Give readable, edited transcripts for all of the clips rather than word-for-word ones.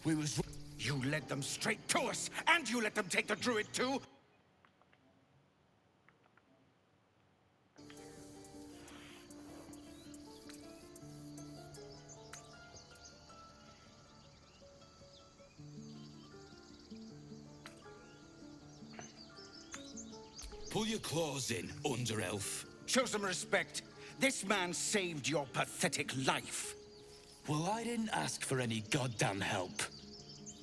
We was... You led them straight to us, and you let them take the druid too? Pull your claws in, Under-Elf. Show some respect. This man saved your pathetic life. Well, I didn't ask for any goddamn help.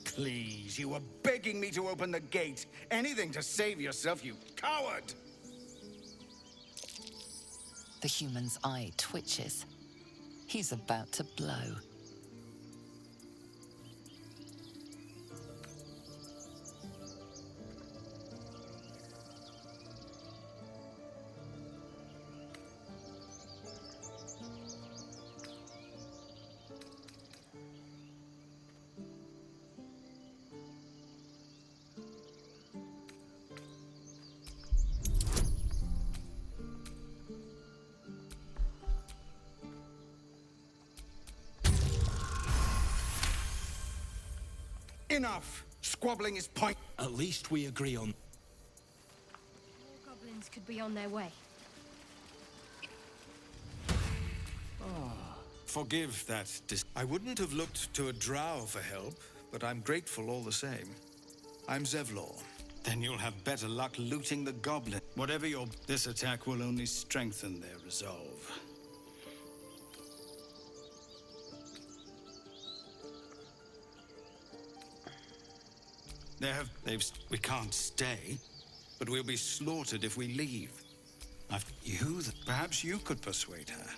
Please, you were begging me to open the gate. Anything to save yourself, you coward! The human's eye twitches. He's about to blow. Enough! Squabbling is point. At least we agree on... More goblins could be on their way. Forgive that I wouldn't have looked to a drow for help, but I'm grateful all the same. I'm Zevlor. Then you'll have better luck looting the goblin. Whatever your... This attack will only strengthen their resolve. We can't stay, but we'll be slaughtered if we leave. Perhaps you could persuade her.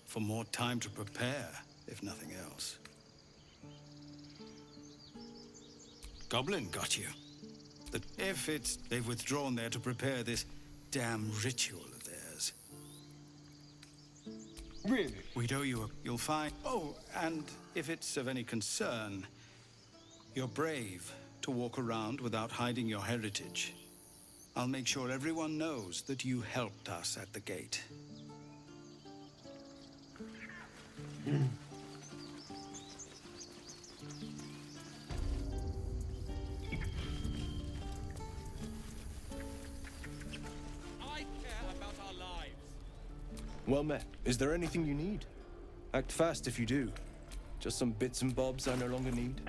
For more time to prepare, if nothing else. Goblin got you. They've withdrawn there to prepare this damn ritual of theirs. Really? We'd owe you you'll find... Oh, and if it's of any concern, you're brave to walk around without hiding your heritage. I'll make sure everyone knows that you helped us at the gate. I care about our lives. Well met. Is there anything you need? Act fast if you do. Just some bits and bobs I no longer need.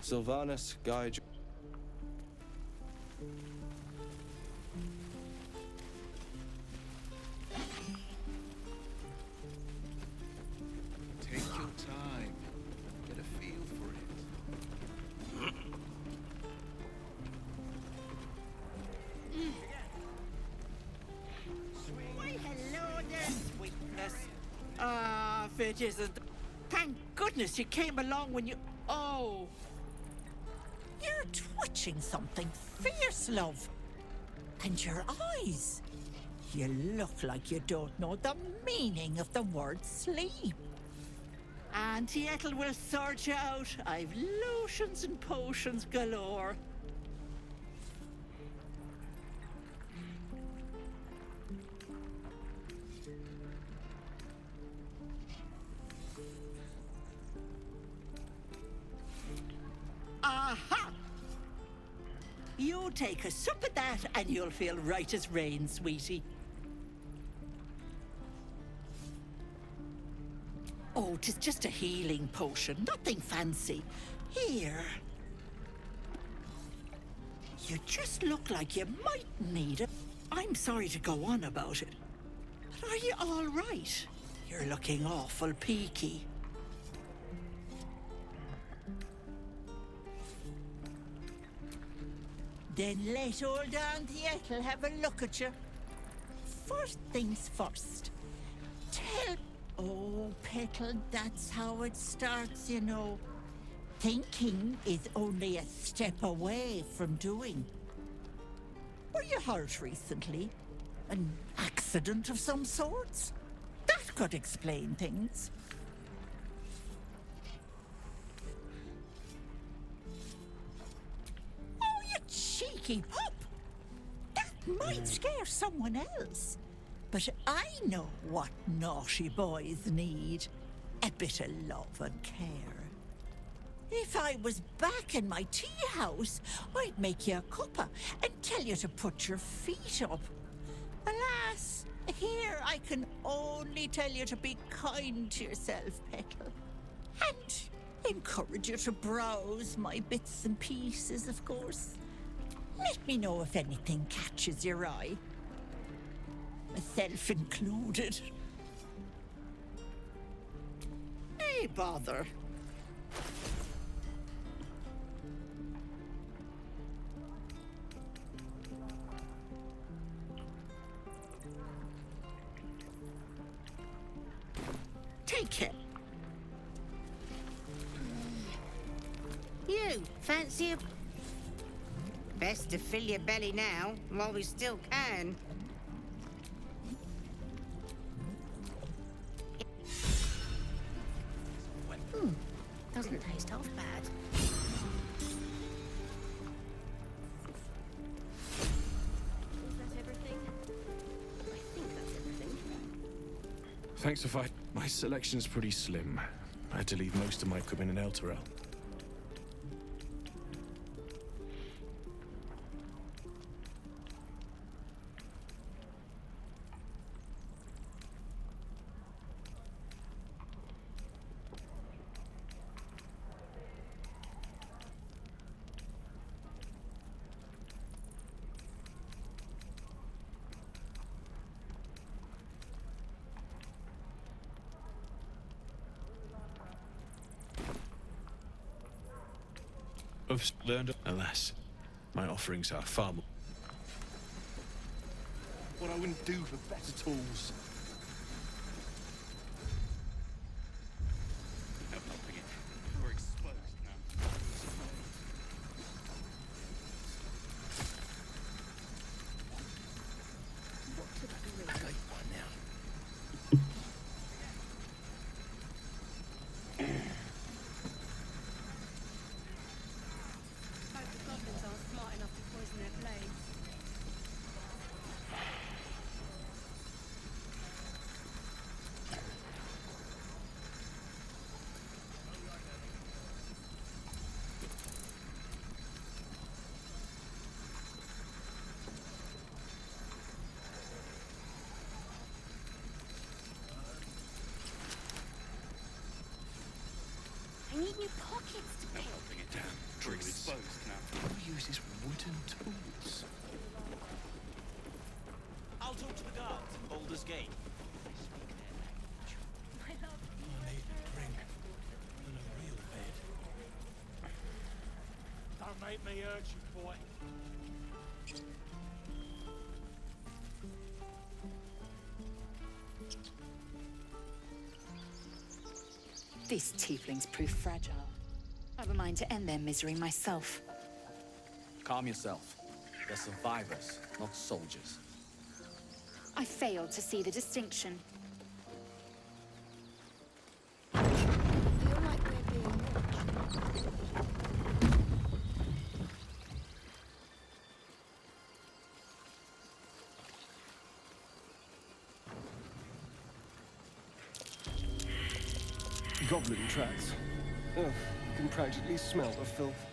Sylvanus, guide. Take your time. Get a feel for it. Why, hello there, sweetness. Ah, if it isn't. Thank goodness you came along when you. Oh. You're twitching something fierce, love. And your eyes. You look like you don't know the meaning of the word sleep. Auntie Ethel will sort you out. I've lotions and potions galore. Aha! You take a sip of that and you'll feel right as rain, sweetie. Oh, 'tis just a healing potion, nothing fancy. Here. You just look like you might need it. I'm sorry to go on about it, but are you all right? You're looking awful peaky. Then let old Auntie Ethel have a look at you. First things first. Tell... Oh, Petal, that's how it starts, you know. Thinking is only a step away from doing. Were you hurt recently? An accident of some sorts? That could explain things. Oh, you cheeky pup! That might scare someone else. But I know what naughty boys need. A bit of love and care. If I was back in my tea house, I'd make you a cuppa and tell you to put your feet up. Alas, here I can only tell you to be kind to yourself, Petal. And encourage you to browse my bits and pieces, of course. Let me know if anything catches your eye. Myself included. Hey, bother. Take it. You, fancy a... Best to fill your belly now, while we still can. Doesn't taste half bad. Is that everything? I think that's everything. Thanks for fight. My selection's pretty slim. I had to leave most of my equipment in Elturel. I've learned, alas, my offerings are far more. What I wouldn't do for better tools. We're exposed now. Hope the goblins aren't smart enough to poison their blades. You need new pockets to pick. Helping it down, druids. Who uses wooden tools? I'll talk to the guards at Baldur's Gate. I love I need a drink and a real bed. Don't make me urge you, boy. These tieflings prove fragile. I've a mind to end their misery myself. Calm yourself. They're survivors, not soldiers. I failed to see the distinction. I feel like we're being watched. Goblin tracks. Oh, you can practically smell the filth.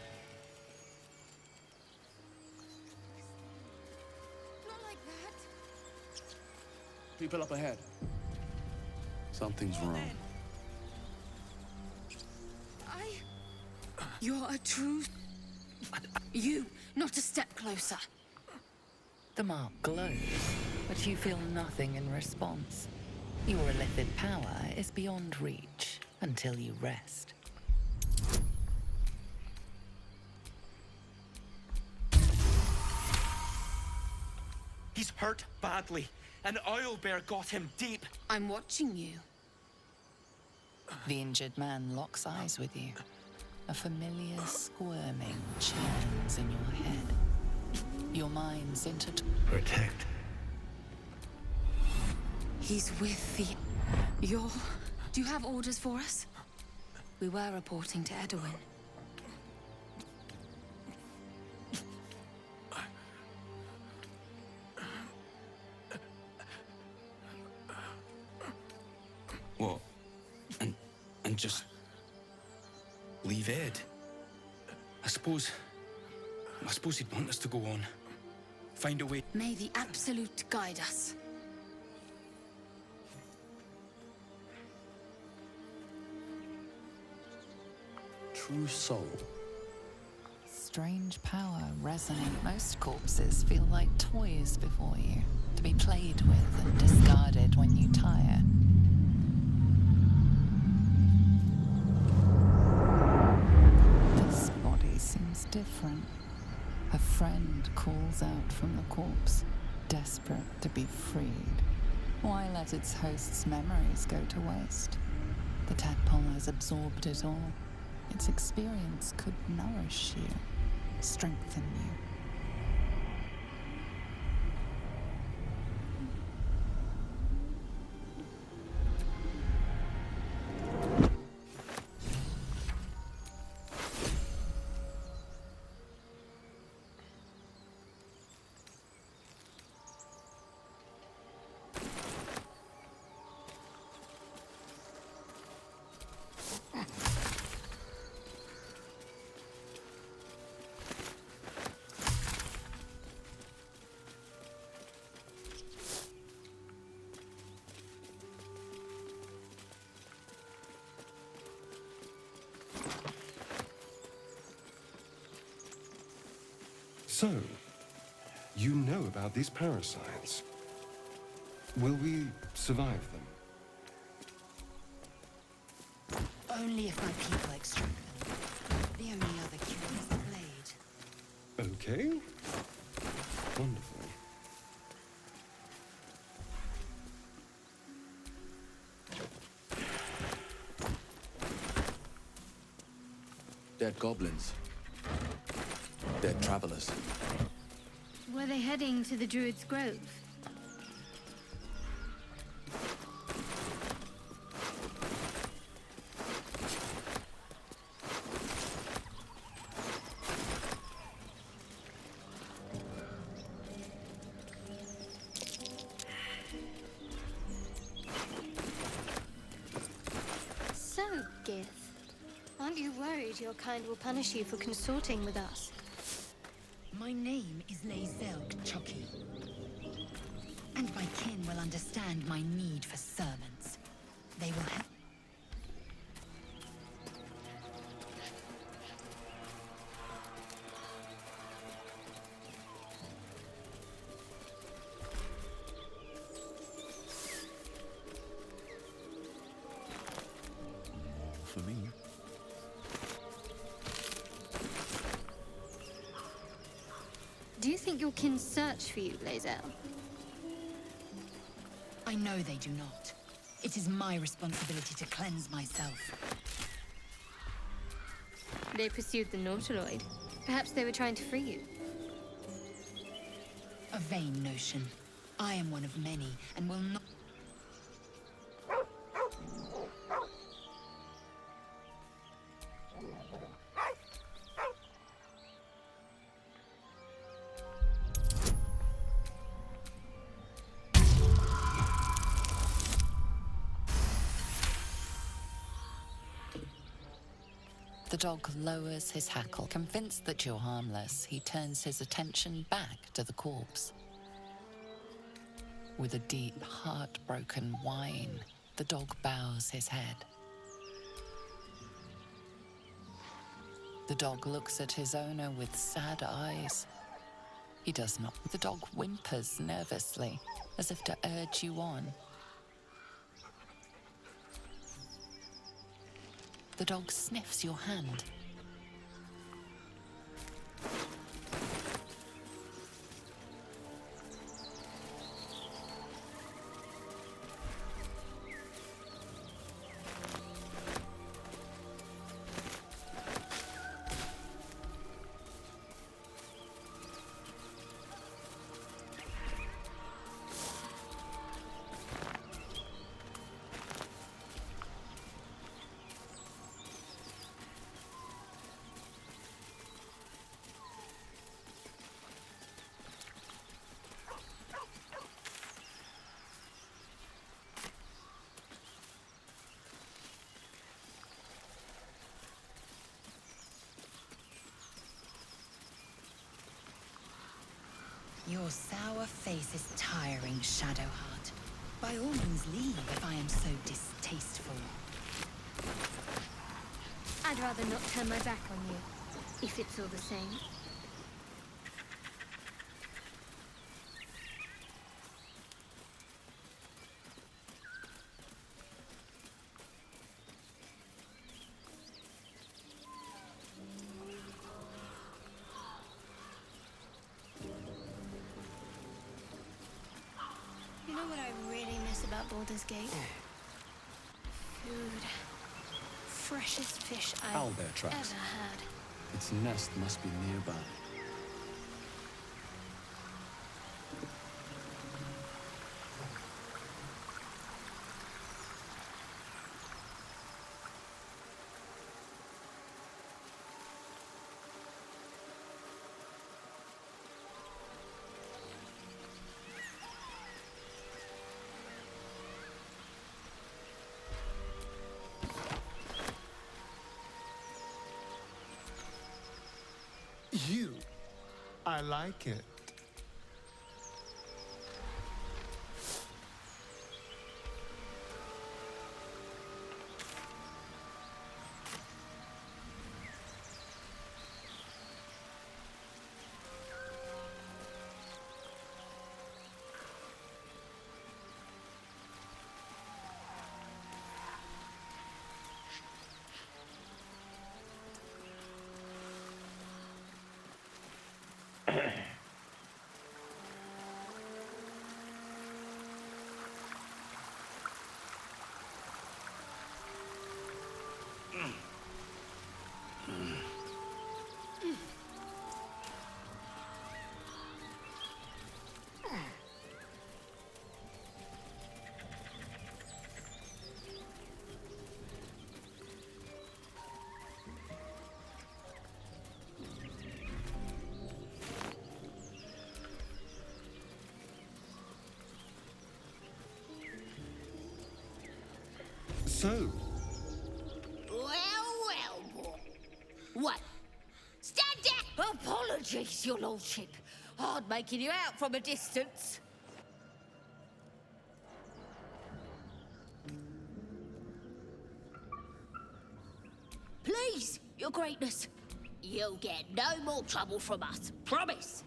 Not like that. People up ahead. Something's wrong. You're a true... You, not a step closer. The mark glows, but you feel nothing in response. Your illithid power is beyond reach until you rest. He's hurt badly. An owlbear got him deep. I'm watching you. The injured man locks eyes with you. A familiar squirming churns in your head. Your minds Protect. He's with the... Do you have orders for us? We were reporting to Edwin. What? And just... leave Ed? I suppose he'd want us to go on. Find a way. May the Absolute guide us. True soul. strange power resonate. Most corpses feel like toys before you, to be played with and discarded when you tire. This body seems different. A friend calls out from the corpse, desperate to be freed. Why let its host's memories go to waste? The tadpole has absorbed it all. Its experience could nourish you, strengthen you. So, you know about these parasites. Will we survive them? Only if my people extract them. The only other cure is the blade. Okay. Wonderful. Dead goblins. Dead travelers. Were they heading to the Druid's Grove? So, Gith, aren't you worried your kind will punish you for consorting with us? My name is Lae'zel Chucky. And my kin will understand my need for servants. They will have... for me. Do you think your kin search for you, Lae'zel? I know they do not. It is my responsibility to cleanse myself. They pursued the Nautiloid. Perhaps they were trying to free you. A vain notion. I am one of many, and will not... The dog lowers his hackle. Convinced that you're harmless, he turns his attention back to the corpse. With a deep, heartbroken whine, the dog bows his head. The dog looks at his owner with sad eyes. He does not. The dog whimpers nervously, as if to urge you on. The dog sniffs your hand. Your sour face is tiring, Shadowheart. By all means leave if I am so distasteful. I'd rather not turn my back on you, if it's all the same. You know what I really miss about Baldur's Gate? Food. Freshest fish I've Owlbear tracks. ever had. Its nest must be nearby. You. I like it. So, Well, boy. What? Stand down! Apologies, your lordship. Hard making you out from a distance. Please, your greatness. You'll get no more trouble from us. Promise.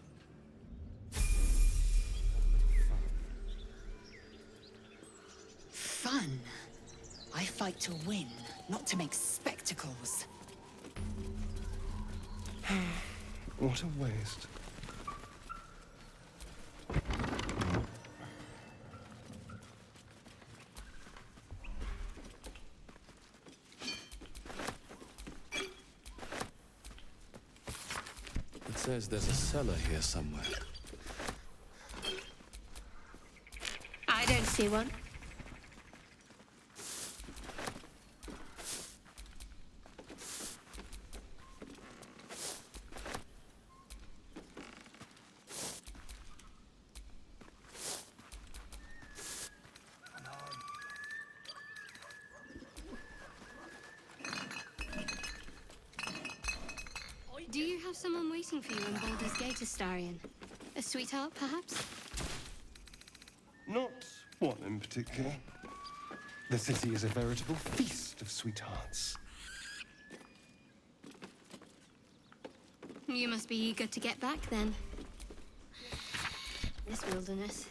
Fun. I fight to win, not to make spectacles. spectacles. What a waste. It says there's a cellar here somewhere. I don't see one. Do you have someone waiting for you in Baldur's Gate, Astarion? A sweetheart, perhaps? Not one in particular. The city is a veritable feast of sweethearts. You must be eager to get back, then. This wilderness.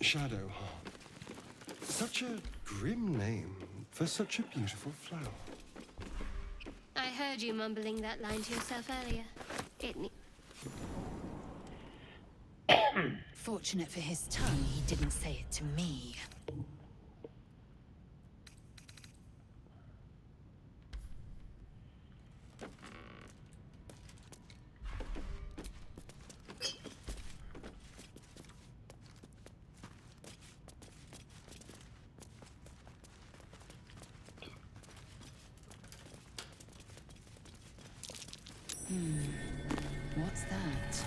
Shadowheart. Such a grim name for such a beautiful flower. I heard you mumbling that line to yourself earlier. Fortunate for his tongue, he didn't say it to me. What's that?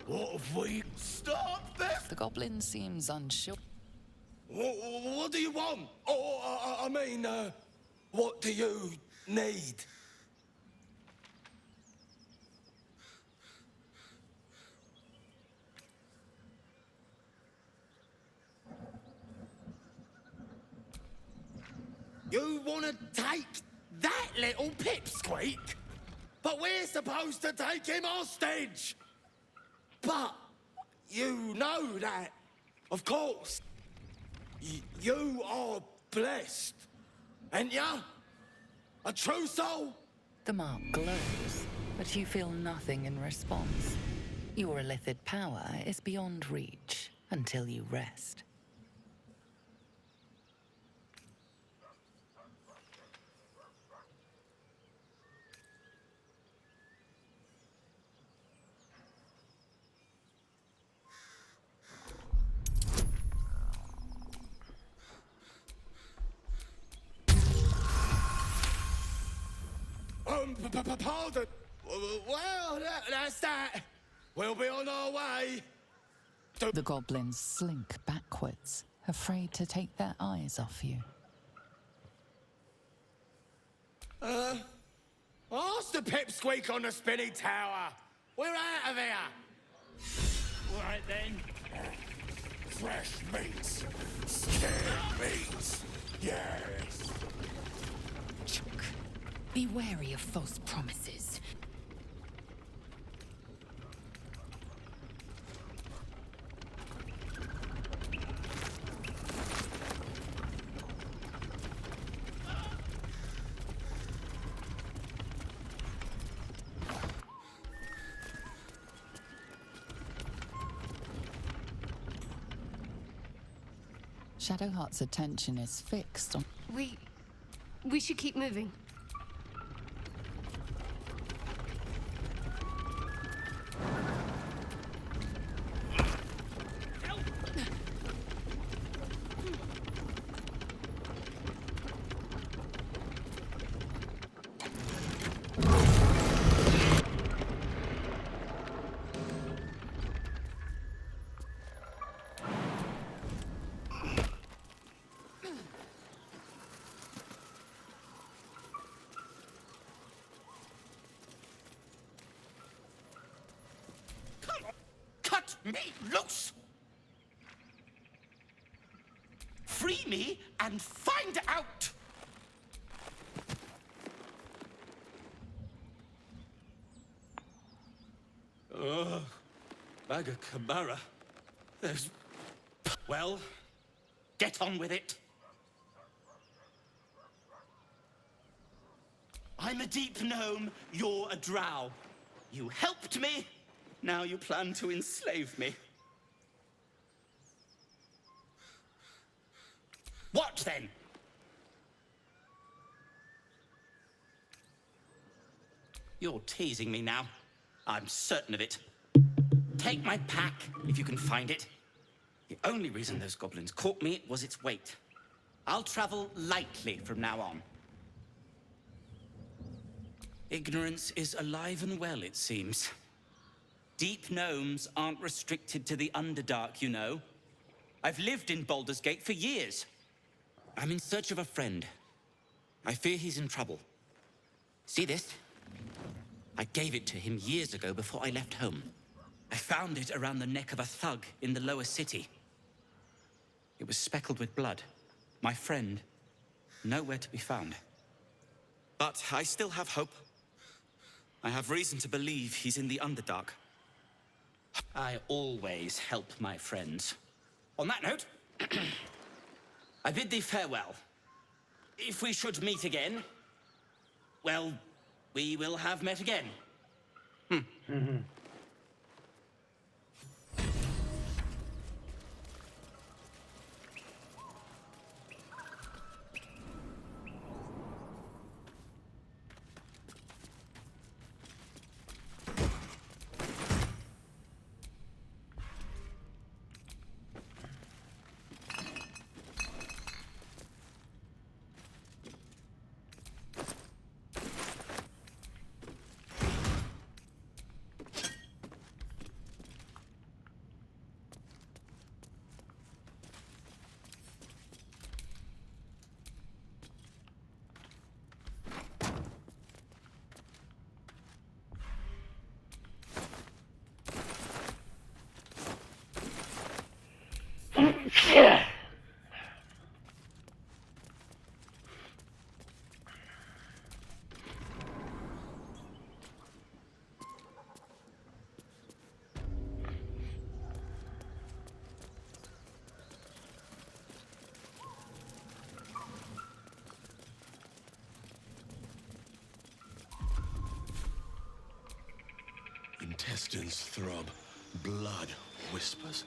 What have we... Stop this! The goblin seems unsure. What do you want? I mean, what do you need? You want to take that little pipsqueak? But we're supposed to take him hostage! But you know that, of course. You are blessed, ain't ya? A true soul? The mark glows, but you feel nothing in response. Your illithid power is beyond reach until you rest. Pardon. Well, that's that. We'll be on our way. The goblins slink backwards, afraid to take their eyes off you. Ask the pipsqueak on the spinny tower. We're out of here. All right then. Fresh meats. Scared meats. Yes. Chuck, be wary of false promises. Shadowheart's attention is fixed on... We should keep moving. Cut me loose! Free me and find out! Baga Kamara. There's... Well, get on with it. I'm a deep gnome, you're a drow. You helped me, now you plan to enslave me. What then? You're teasing me now. I'm certain of it. Take my pack, if you can find it. The only reason those goblins caught me was its weight. I'll travel lightly from now on. Ignorance is alive and well, it seems. Deep gnomes aren't restricted to the Underdark, you know. I've lived in Baldur's Gate for years. I'm in search of a friend. I fear he's in trouble. See this? I gave it to him years ago before I left home. I found it around the neck of a thug in the lower city. It was speckled with blood. My friend, nowhere to be found. But I still have hope. I have reason to believe he's in the Underdark. I always help my friends. On that note, I bid thee farewell. If we should meet again, well, we will have met again. Intestines throb, blood whispers.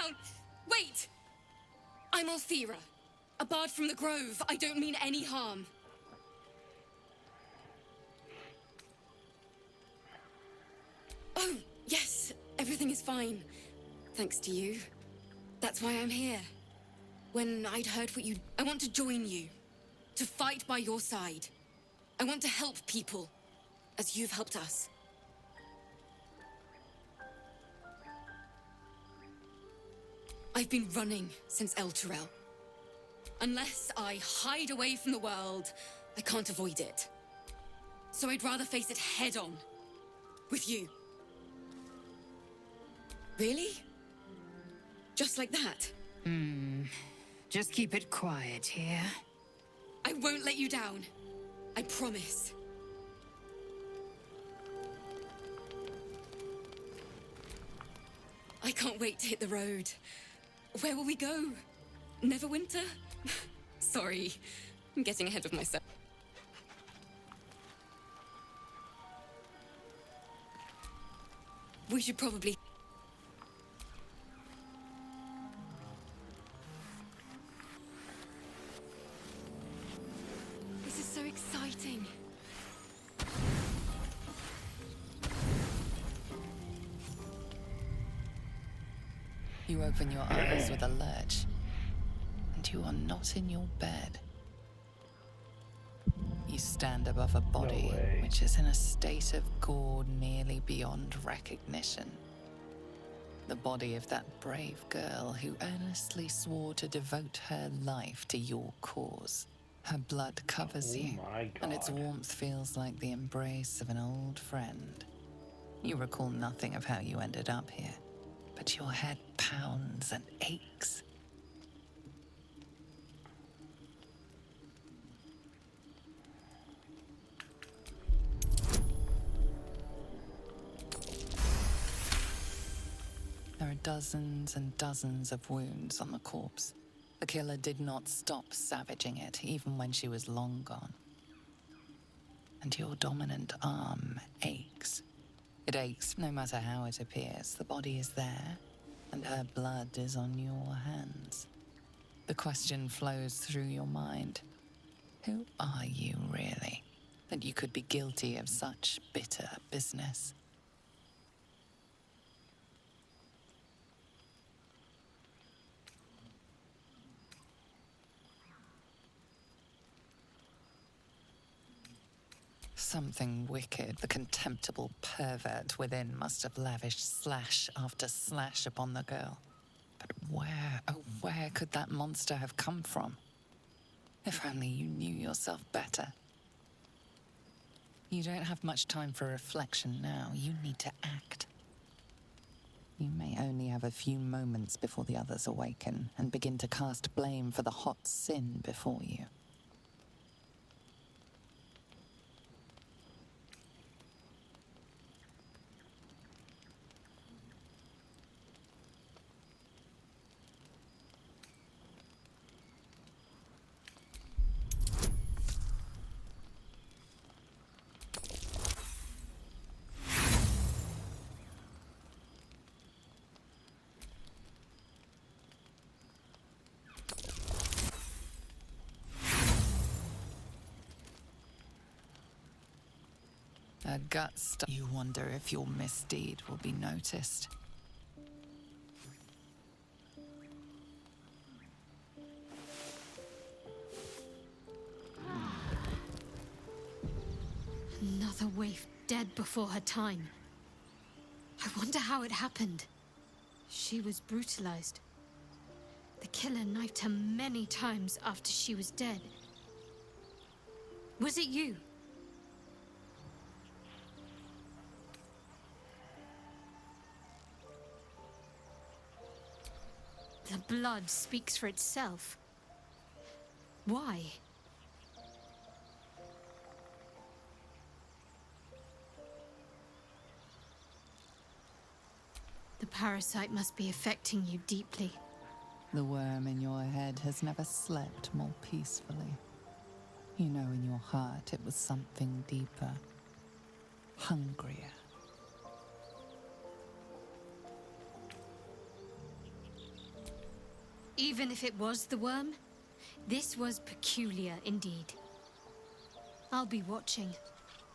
down! Wait! I'm Althera, a bard from the Grove. I don't mean any harm. Oh, yes, everything is fine. Thanks to you. That's why I'm here. When I'd heard what you... I want to join you. To fight by your side. I want to help people, as you've helped us. I've been running since El Turel. Unless I hide away from the world, I can't avoid it. So I'd rather face it head-on. With you. Really? Just like that? Just keep it quiet here. I won't let you down. I promise. I can't wait to hit the road. Where will we go? Neverwinter? Sorry, I'm getting ahead of myself. We should probably... This is so exciting. You open your eyes with a lurch, and you are not in your bed. You stand above a body which is in a state of gore nearly beyond recognition. The body of that brave girl who earnestly swore to devote her life to your cause. Her blood covers you, and its warmth feels like the embrace of an old friend. You recall nothing of how you ended up here, but your head pounds and aches. There are dozens and dozens of wounds on the corpse. The killer did not stop savaging it, even when she was long gone. And your dominant arm aches. It aches no matter how it appears. The body is there, and her blood is on your hands. The question flows through your mind. Who are you, really, that you could be guilty of such bitter business? Something wicked, the contemptible pervert within must have lavished slash after slash upon the girl. But where, oh where could that monster have come from? If only you knew yourself better. You don't have much time for reflection now. You need to act. You may only have a few moments before the others awaken and begin to cast blame for the hot sin before you. A gut stuff. You wonder if your misdeed will be noticed. Another waif dead before her time. I wonder how it happened. She was brutalized. The killer knifed her many times after she was dead. Was it you? The blood speaks for itself. Why? The parasite must be affecting you deeply. The worm in your head has never slept more peacefully. You know in your heart it was something deeper, hungrier. Even if it was the worm, this was peculiar indeed. I'll be watching.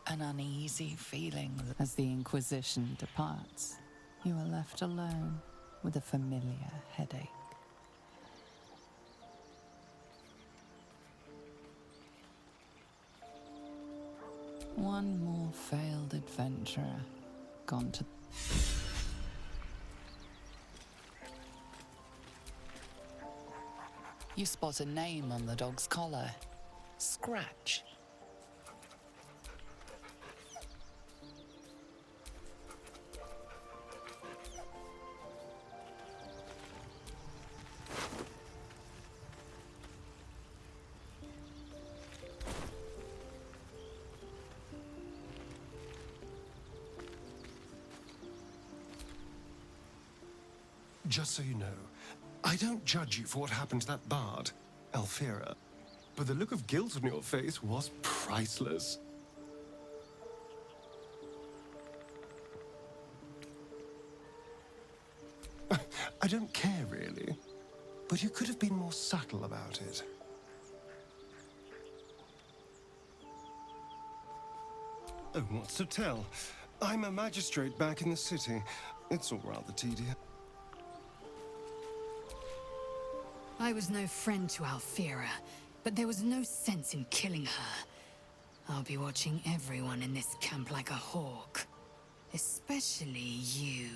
An uneasy feeling as the Inquisition departs. You are left alone with a familiar headache. One more failed adventurer gone to... You spot a name on the dog's collar. Scratch. Just so you know, I don't judge you for what happened to that bard, Alfira. But the look of guilt on your face was priceless. I don't care, really. But you could have been more subtle about it. Oh, what's to tell? I'm a magistrate back in the city. It's all rather tedious. I was no friend to Alfira, but there was no sense in killing her. I'll be watching everyone in this camp like a hawk. Especially you.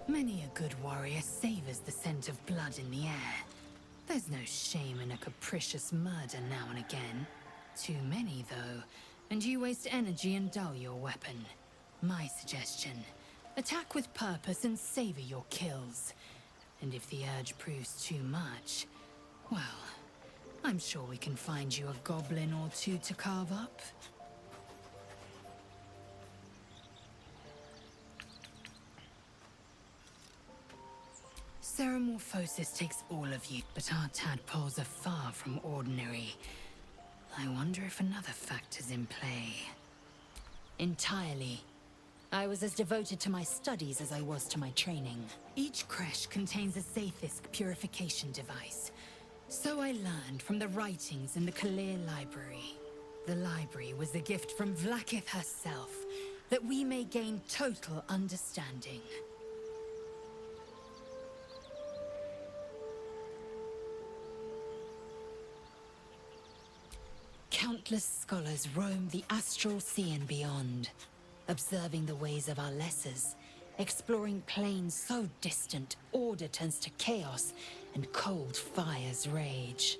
Many a good warrior savors the scent of blood in the air. There's no shame in a capricious murder now and again. Too many, though, and you waste energy and dull your weapon. My suggestion, attack with purpose and savor your kills. And if the urge proves too much, well, I'm sure we can find you a goblin or two to carve up. Ceramorphosis takes all of you, but our tadpoles are far from ordinary. I wonder if another factor's in play. Entirely. I was as devoted to my studies as I was to my training. Each creche contains a Zaithisk purification device. So I learned from the writings in the Kalir Library. The library was a gift from Vlaakith herself, that we may gain total understanding. Countless scholars roam the astral sea and beyond, observing the ways of our lessers, exploring planes so distant, order turns to chaos, and cold fires rage.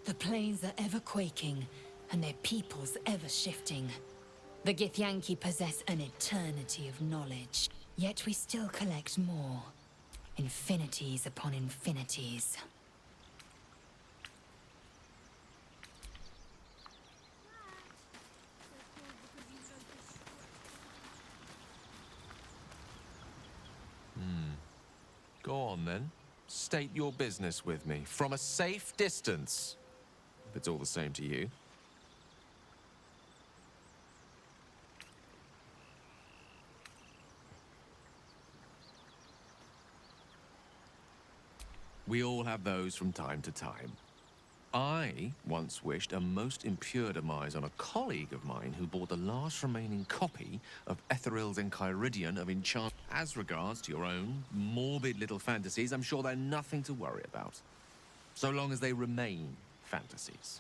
The planes are ever quaking, and their peoples ever shifting. The Githyanki possess an eternity of knowledge, yet we still collect more. Infinities upon infinities. Go on, then. State your business with me, from a safe distance. If it's all the same to you. We all have those from time to time. I once wished a most impure demise on a colleague of mine who bought the last remaining copy of Etheril's Enchiridion of Enchant. As regards to your own morbid little fantasies, I'm sure they're nothing to worry about. So long as they remain fantasies.